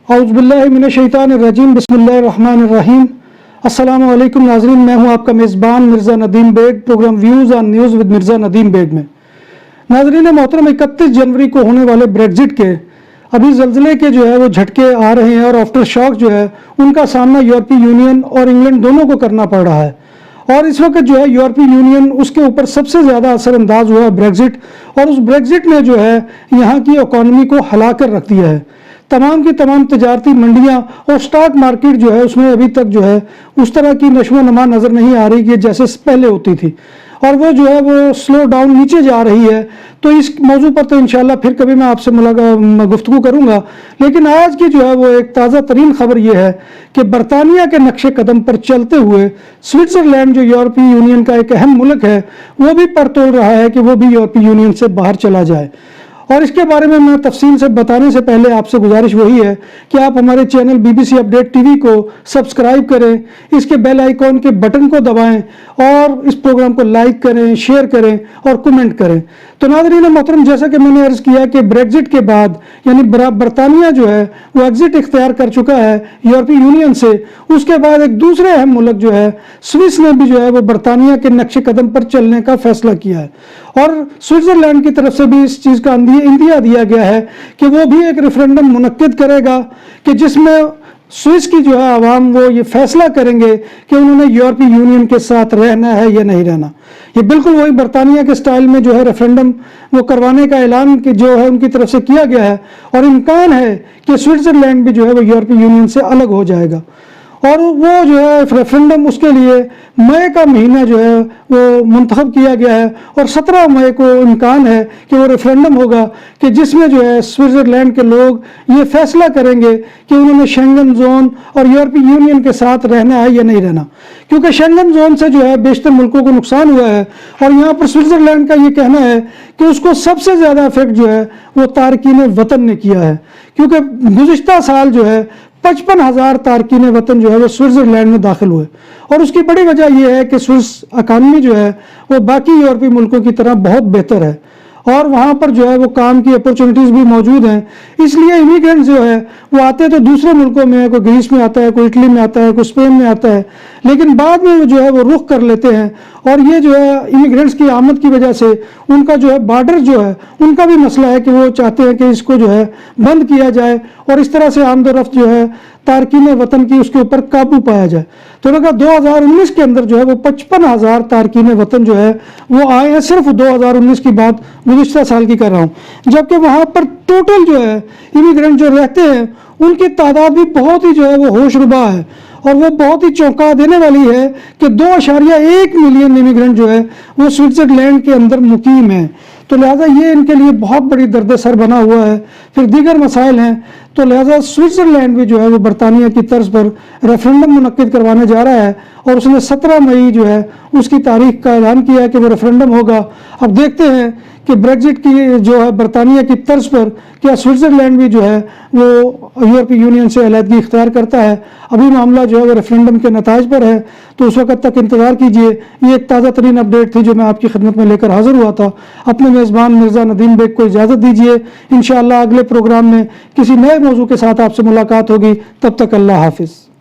औज़ुबिल्लाहिमिनश्शैतानिर्रजीम बिस्मिल्लाहिर्रहमानिर्रहीम। अस्सलामु अलैकुम नाज़रीन, मैं हूं आपका मेज़बान Mirza Nadeem Baig, programme views on news with Mirza Nadeem Baig में। नाज़रीन मोहतरम, 31 जनवरी को होने वाले ब्रेग्जिट के अभी ज़लज़ले के जो है वो झटके आ रहे हैं और आफ्टर शॉक जो है उनका सामना यूरोपीय यूनियन और इंग्लैंड दोनों को करना पड़ रहा है। और इस वक्त जो है यूरोपीय यूनियन उसके ऊपर सबसे ज़्यादा असरअंदाज हुआ है ब्रेग्जिट, और उस ब्रेग्जिट ने जो है यहाँ की इकॉनमी को हिला कर रख दिया है। तमाम की तमाम तजारती मंडियाँ और स्टॉक मार्केट जो है उसमें अभी तक जो है उस तरह की नशो नमा नज़र नहीं आ रही कि जैसे पहले होती थी, और वो जो है वो स्लो डाउन नीचे जा रही है। तो इस मौजू पर तो इंशाल्लाह फिर कभी मैं आपसे गुफ्तगू करूँगा, लेकिन आज की जो है वो एक ताज़ा तरीन खबर ये है कि बरतानिया के नक्शे कदम पर चलते हुए स्विट्ज़रलैंड जो यूरोपीय यूनियन का एक अहम मुल्क है वो भी पर तोड़ रहा है कि वो भी यूरोपीय यूनियन से बाहर चला जाए। और इसके बारे में मैं तफसील से बताने से पहले आपसे गुजारिश वही है कि आप हमारे चैनल BBC अपडेट टीवी को सब्सक्राइब करें, इसके बेल आइकॉन के बटन को दबाएं और इस प्रोग्राम को लाइक करें, शेयर करें और कमेंट करें। तो नाज़रीन मोहतरम, जैसा कि मैंने अर्ज़ किया कि ब्रेग्जिट के बाद यानी बरतानिया जो है वो एग्जिट इख्तियार कर चुका है यूरोपीय यूनियन से, उसके बाद एक दूसरे अहम मुल्क जो है स्विस ने भी जो है वो बरतानिया के नक्शे कदम पर चलने का फैसला किया है। और स्विट्ज़रलैंड की तरफ से भी इस चीज़ का इंदिया दिया गया है कि वो भी एक रेफरेंडम मुनक्किद करेगा कि जिसमें स्विस की जो है आवाम वो ये फैसला करेंगे कि उन्होंने यूरोपीय यूनियन के साथ रहना है या नहीं रहना। ये बिल्कुल वही बरतानिया के स्टाइल में जो है रेफरेंडम वो करवाने का ऐलान कि जो है उनकी तरफ से किया गया है, और इम्कान है कि स्विट्ज़रलैंड भी जो है वो यूरोपीय यूनियन से अलग हो जाएगा। और वो जो है रेफरेंडम उसके लिए मई का महीना जो है वो मुंतखब किया गया है, और 17 मई को इम्कान है कि वो रेफरेंडम होगा कि जिसमें जो है स्विट्ज़रलैंड के लोग ये फैसला करेंगे कि उन्होंने शेंगन जोन और यूरोपीय यूनियन के साथ रहना है या नहीं रहना। क्योंकि शेंगन जोन से जो है बेशतर मुल्कों को नुकसान हुआ है, और यहाँ पर स्विट्ज़रलैंड का ये कहना है कि उसको सबसे ज़्यादा इफेक्ट जो है वो तारकीन वतन ने किया है, क्योंकि गुज़िश्ता साल जो है 55,000 तारकीन वतन जो है वो स्विट्ज़रलैंड में दाखिल हुए। और उसकी बड़ी वजह यह है कि स्विस इकानमी जो है वो बाकी यूरोपीय मुल्कों की तरह बहुत बेहतर है, और वहाँ पर जो है वो काम की अपॉर्चुनिटीज़ भी मौजूद हैं। इसलिए इमिग्रेंट्स जो है वो आते तो दूसरे मुल्कों में है, कोई ग्रीस में आता है, कोई इटली में आता है, कोई स्पेन में आता है, लेकिन बाद में जो है वो रुख कर लेते हैं। और ये जो है इमिग्रेंट्स की आमद की वजह से उनका जो है बॉर्डर जो है उनका भी मसला है कि वो चाहते हैं कि इसको जो है बंद किया जाए, और इस तरह से आमदोरफ्त जो है तारकीन वतन की उसके ऊपर काबू पाया जाए। तो लगा 2019 के अंदर जो है वो 55,000 तारकीन वतन जो है वो आए हैं। सिर्फ 2019 की बात गुज़िश्ता साल की कर रहा हूँ, जबकि वहाँ पर टोटल जो है इमिग्रेंट जो रहते हैं उनकी तादाद भी बहुत ही जो है वो होशरुबा है, और वो बहुत ही चौंका देने वाली है कि 2.1 मिलियन इमिग्रेंट जो है वो स्विट्ज़रलैंड के अंदर मुकीम है। तो लिहाजा ये इनके लिए बहुत बड़ी दर्द-ए-सर बना हुआ है। फिर दीगर मसाइल हैं, तो लिहाजा स्विट्ज़रलैंड भी जो है वो बरतानिया की तर्ज पर रेफरेंडम मुनक्किद करवाने जा रहा है, और उसने 17 मई जो है उसकी तारीख का ऐलान किया है कि वो रेफरेंडम होगा। अब देखते हैं कि ब्रेग्जिट की जो है बरतानिया की तर्ज पर क्या स्विट्ज़रलैंड भी जो है वो यूरोपीय यूनियन से अलहदगी इख्तियार करता है। अभी मामला जो है वो रेफरेंडम के नताइज पर है, तो उस वक्त तक इंतज़ार कीजिए। ये एक ताज़ा तरीन अपडेट थी जो मैं आपकी खिदमत में लेकर हाजिर हुआ था। अपने मेज़बान मिर्ज़ा नदीम बेग को इजाज़त दीजिए। इंशाअल्लाह अगले प्रोग्राम में किसी नए मौजू के साथ आपसे मुलाकात होगी। तब तक अल्लाह हाफिज़।